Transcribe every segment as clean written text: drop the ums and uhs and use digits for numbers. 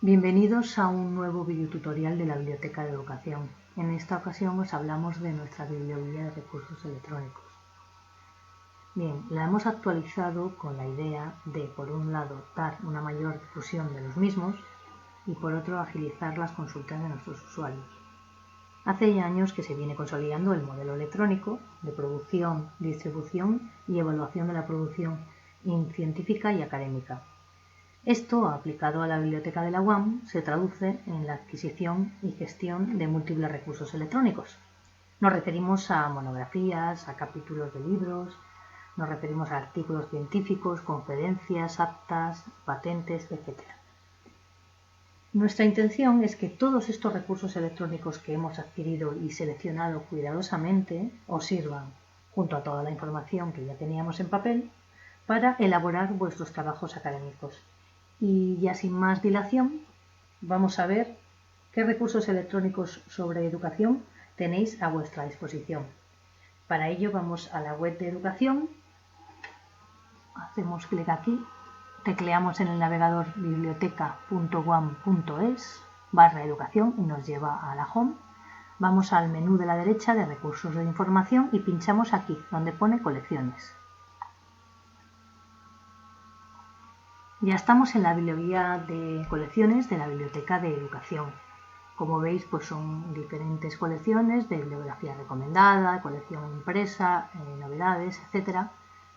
Bienvenidos a un nuevo videotutorial de la Biblioteca de Educación. En esta ocasión os hablamos de nuestra bibliografía de recursos electrónicos. Bien, la hemos actualizado con la idea de, por un lado, dar una mayor difusión de los mismos y, por otro, agilizar las consultas de nuestros usuarios. Hace ya años que se viene consolidando el modelo electrónico de producción, distribución y evaluación de la producción científica y académica. Esto, aplicado a la biblioteca de la UAM, se traduce en la adquisición y gestión de múltiples recursos electrónicos. Nos referimos a monografías, a capítulos de libros, nos referimos a artículos científicos, conferencias, actas, patentes, etc. Nuestra intención es que todos estos recursos electrónicos que hemos adquirido y seleccionado cuidadosamente os sirvan, junto a toda la información que ya teníamos en papel, para elaborar vuestros trabajos académicos. Y ya sin más dilación, vamos a ver qué recursos electrónicos sobre educación tenéis a vuestra disposición. Para ello vamos a la web de educación, hacemos clic aquí, tecleamos en el navegador biblioteca.uam.es/educación y nos lleva a la home. Vamos al menú de la derecha de recursos de información y pinchamos aquí, donde pone colecciones. Ya estamos en la bibliografía de colecciones de la Biblioteca de Educación. Como veis, pues son diferentes colecciones de bibliografía recomendada, colección impresa, novedades, etc.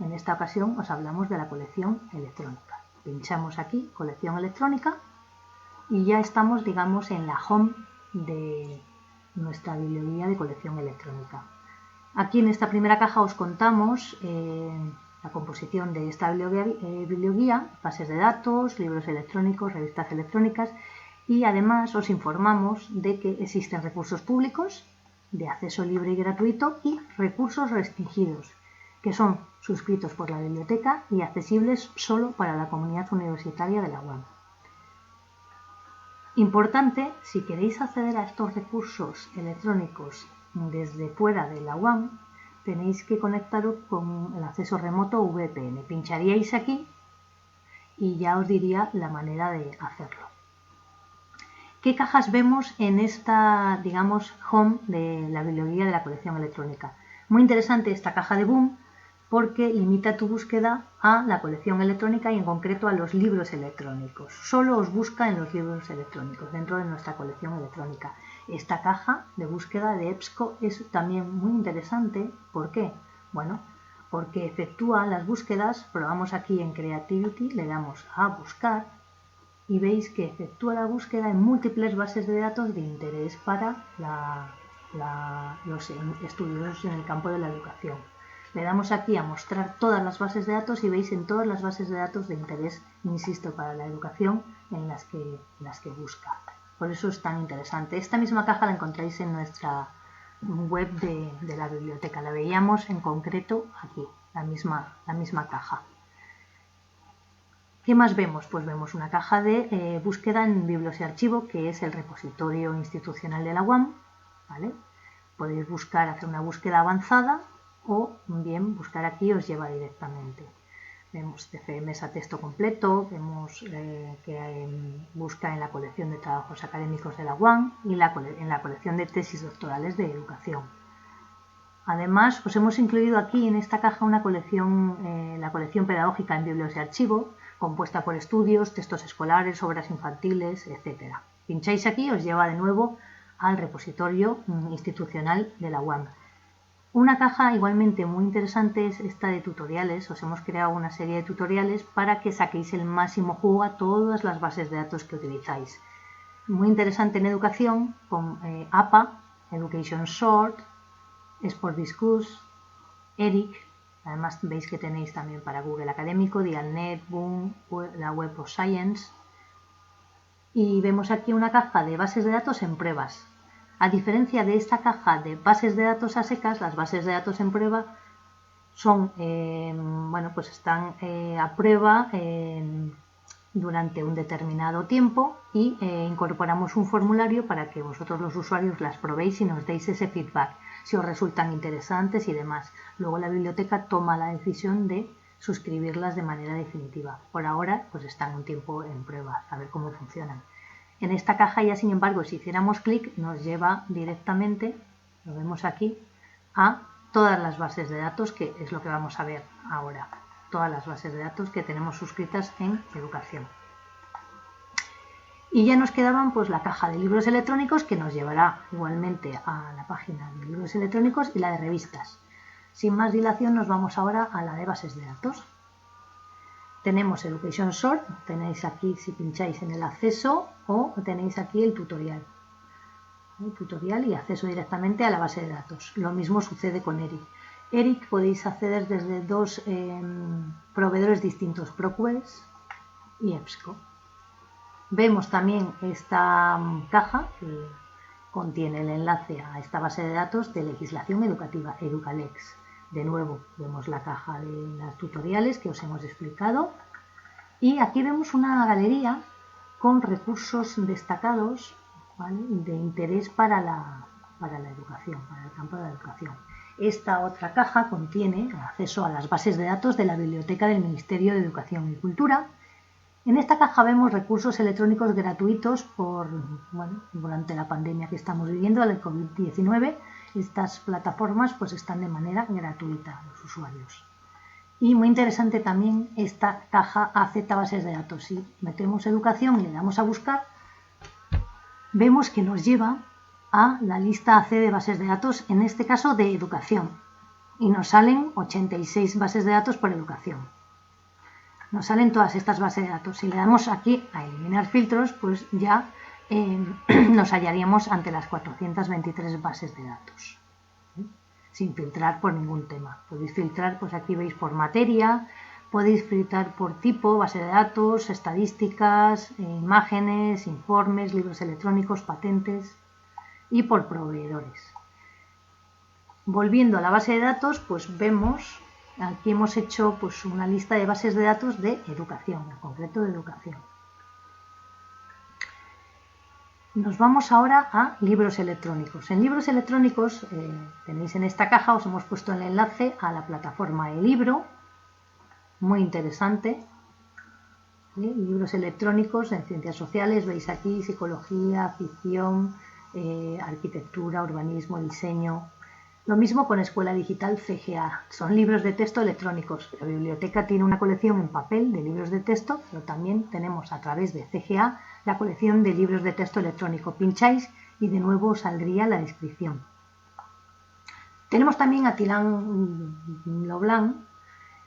En esta ocasión os hablamos de la colección electrónica. Pinchamos aquí, colección electrónica, y ya estamos, digamos, en la home de nuestra bibliografía de colección electrónica. Aquí en esta primera caja os contamos la composición de esta bibliografía, bases de datos, libros electrónicos, revistas electrónicas, y además os informamos de que existen recursos públicos de acceso libre y gratuito y recursos restringidos, que son suscritos por la biblioteca y accesibles solo para la comunidad universitaria de la UAM. Importante, si queréis acceder a estos recursos electrónicos desde fuera de la UAM, tenéis que conectaros con el acceso remoto VPN. Pincharíais aquí y ya os diría la manera de hacerlo. ¿Qué cajas vemos en esta, digamos, home de la bibliografía de la colección electrónica? Muy interesante esta caja de Boom porque limita tu búsqueda a la colección electrónica y en concreto a los libros electrónicos. Solo os busca en los libros electrónicos dentro de nuestra colección electrónica. Esta caja de búsqueda de EBSCO es también muy interesante. ¿Por qué? Bueno, porque efectúa las búsquedas, probamos aquí en Creativity, le damos a buscar y veis que efectúa la búsqueda en múltiples bases de datos de interés para los estudiosos en el campo de la educación. Le damos aquí a mostrar todas las bases de datos y veis en todas las bases de datos de interés, insisto, para la educación en las que busca. Por eso es tan interesante. Esta misma caja la encontráis en nuestra web de la biblioteca. La veíamos en concreto aquí, la misma caja. ¿Qué más vemos? Pues vemos una caja de búsqueda en Biblos y Archivo, que es el repositorio institucional de la UAM, ¿vale? Podéis buscar, hacer una búsqueda avanzada o bien buscar aquí os lleva directamente. Vemos CFMs a texto completo, vemos que busca en la colección de trabajos académicos de la UAM y en la colección de tesis doctorales de educación. Además, os hemos incluido aquí en esta caja una colección, la colección pedagógica en Biblos y Archivo, compuesta por estudios, textos escolares, obras infantiles, etc. Pincháis aquí y os lleva de nuevo al repositorio institucional de la UAM. Una caja igualmente muy interesante es esta de tutoriales. Os hemos creado una serie de tutoriales para que saquéis el máximo jugo a todas las bases de datos que utilizáis. Muy interesante en educación con APA, Education Short, Sport Discourse, ERIC. Además veis que tenéis también para Google Académico, Dialnet, Boom, la Web of Science. Y vemos aquí una caja de bases de datos en pruebas. A diferencia de esta caja de bases de datos a secas, las bases de datos en prueba son, pues están a prueba durante un determinado tiempo y incorporamos un formulario para que vosotros los usuarios las probéis y nos deis ese feedback, si os resultan interesantes y demás. Luego la biblioteca toma la decisión de suscribirlas de manera definitiva. Por ahora pues están un tiempo en prueba, a ver cómo funcionan. En esta caja ya, sin embargo, si hiciéramos clic, nos lleva directamente, lo vemos aquí, a todas las bases de datos, que es lo que vamos a ver ahora. Todas las bases de datos que tenemos suscritas en educación. Y ya nos quedaban pues la caja de libros electrónicos, que nos llevará igualmente a la página de libros electrónicos, y la de revistas. Sin más dilación nos vamos ahora a la de bases de datos. Tenemos Education Sort, tenéis aquí si pincháis en el acceso, o tenéis aquí el tutorial. El tutorial y acceso directamente a la base de datos. Lo mismo sucede con ERIC. ERIC podéis acceder desde dos proveedores distintos, ProQuest y EBSCO. Vemos también esta caja que contiene el enlace a esta base de datos de legislación educativa, Educalex. De nuevo vemos la caja de los tutoriales que os hemos explicado, y aquí vemos una galería con recursos destacados, ¿vale?, de interés para la educación, para el campo de la educación. Esta otra caja contiene acceso a las bases de datos de la Biblioteca del Ministerio de Educación y Cultura. En esta caja vemos recursos electrónicos gratuitos durante la pandemia que estamos viviendo, la del COVID-19. Estas plataformas pues están de manera gratuita a los usuarios. Y muy interesante también esta caja acepta bases de datos. Si metemos educación y le damos a buscar, vemos que nos lleva a la lista AC de bases de datos, en este caso de educación. Y nos salen 86 bases de datos por educación. Nos salen todas estas bases de datos. Si le damos aquí a eliminar filtros, pues ya nos hallaríamos ante las 423 bases de datos, sin filtrar por ningún tema. Podéis filtrar, pues aquí veis, por materia, podéis filtrar por tipo, base de datos, estadísticas, imágenes, informes, libros electrónicos, patentes, y por proveedores. Volviendo a la base de datos, pues vemos, aquí hemos hecho pues una lista de bases de datos de educación, en concreto de educación. Nos vamos ahora a libros electrónicos. En libros electrónicos tenéis en esta caja, os hemos puesto el enlace a la plataforma eLibro, muy interesante. Libros electrónicos en ciencias sociales, veis aquí psicología, ficción, arquitectura, urbanismo, diseño. Lo mismo con Escuela Digital CGA, son libros de texto electrónicos. La biblioteca tiene una colección en papel de libros de texto, pero también tenemos a través de CGA la colección de libros de texto electrónico. Pincháis y de nuevo os saldría la descripción. Tenemos también a Tilan-Loblanc.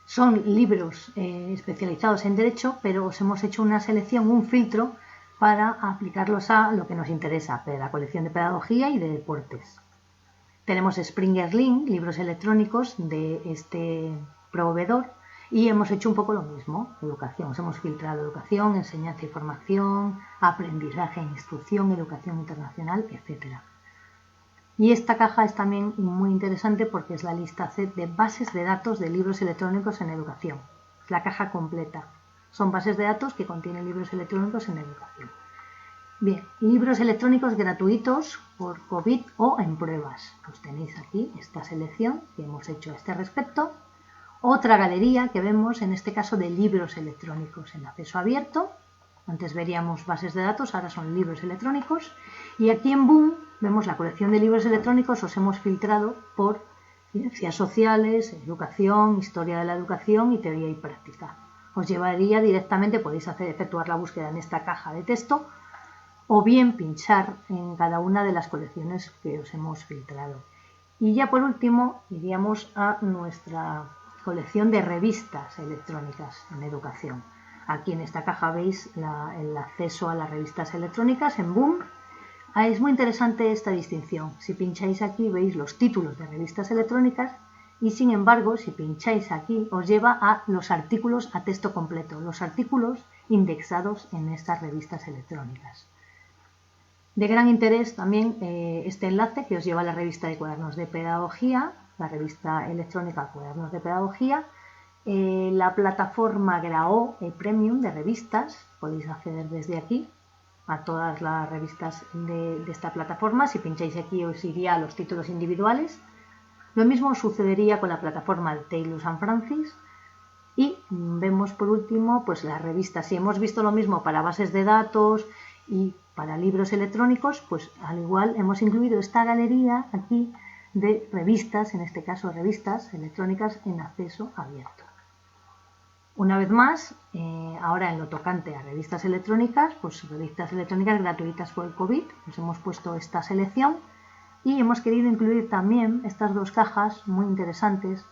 Son libros especializados en derecho, pero os hemos hecho una selección, un filtro, para aplicarlos a lo que nos interesa, la colección de pedagogía y de deportes. Tenemos Springer Link, libros electrónicos de este proveedor, y hemos hecho un poco lo mismo, educación. Os hemos filtrado educación, enseñanza y formación, aprendizaje e instrucción, educación internacional, etc. Y esta caja es también muy interesante porque es la lista C de bases de datos de libros electrónicos en educación. Es la caja completa. Son bases de datos que contienen libros electrónicos en educación. Bien, libros electrónicos gratuitos por COVID o en pruebas. Pues tenéis aquí esta selección que hemos hecho a este respecto. Otra galería que vemos, en este caso, de libros electrónicos en acceso abierto. Antes veríamos bases de datos, ahora son libros electrónicos. Y aquí en Boom vemos la colección de libros electrónicos, os hemos filtrado por ciencias sociales, educación, historia de la educación y teoría y práctica. Os llevaría directamente, podéis efectuar la búsqueda en esta caja de texto, o bien pinchar en cada una de las colecciones que os hemos filtrado. Y ya por último iríamos a nuestra colección de revistas electrónicas en educación. Aquí en esta caja veis el acceso a las revistas electrónicas en Boom. Es muy interesante esta distinción. Si pincháis aquí veis los títulos de revistas electrónicas y sin embargo si pincháis aquí os lleva a los artículos a texto completo, los artículos indexados en estas revistas electrónicas. De gran interés también este enlace que os lleva a la revista de cuadernos de pedagogía, la revista electrónica Cuadernos de Pedagogía, la plataforma Grao Premium de revistas, podéis acceder desde aquí a todas las revistas de esta plataforma. Si pincháis aquí os iría a los títulos individuales. Lo mismo sucedería con la plataforma de Taylor San Francis. Y vemos por último pues las revistas. Si hemos visto lo mismo para bases de datos y para libros electrónicos, pues al igual hemos incluido esta galería aquí de revistas, en este caso revistas electrónicas en acceso abierto. Una vez más, ahora en lo tocante a revistas electrónicas, pues revistas electrónicas gratuitas por el COVID, nos hemos puesto esta selección y hemos querido incluir también estas dos cajas muy interesantes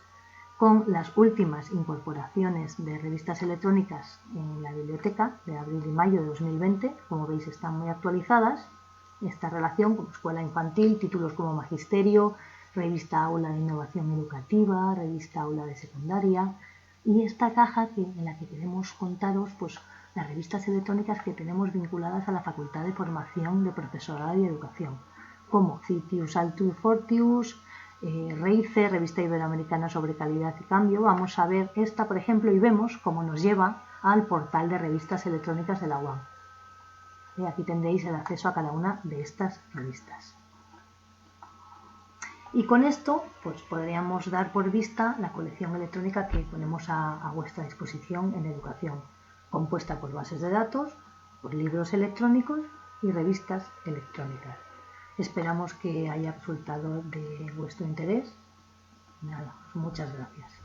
con las últimas incorporaciones de revistas electrónicas en la biblioteca de abril y mayo de 2020. Como veis, están muy actualizadas. Esta relación como escuela infantil, títulos como magisterio, revista aula de innovación educativa, revista aula de secundaria, y esta caja en la que queremos contaros pues las revistas electrónicas que tenemos vinculadas a la Facultad de Formación de Profesorado y Educación, como Citius Altus Fortius, REICE, Revista Iberoamericana sobre Calidad y Cambio. Vamos a ver esta, por ejemplo, y vemos cómo nos lleva al portal de revistas electrónicas de la UAM. Y aquí tendréis el acceso a cada una de estas revistas. Y con esto pues podríamos dar por vista la colección electrónica que ponemos a vuestra disposición en educación, compuesta por bases de datos, por libros electrónicos y revistas electrónicas. Esperamos que haya resultado de vuestro interés. Nada, muchas gracias.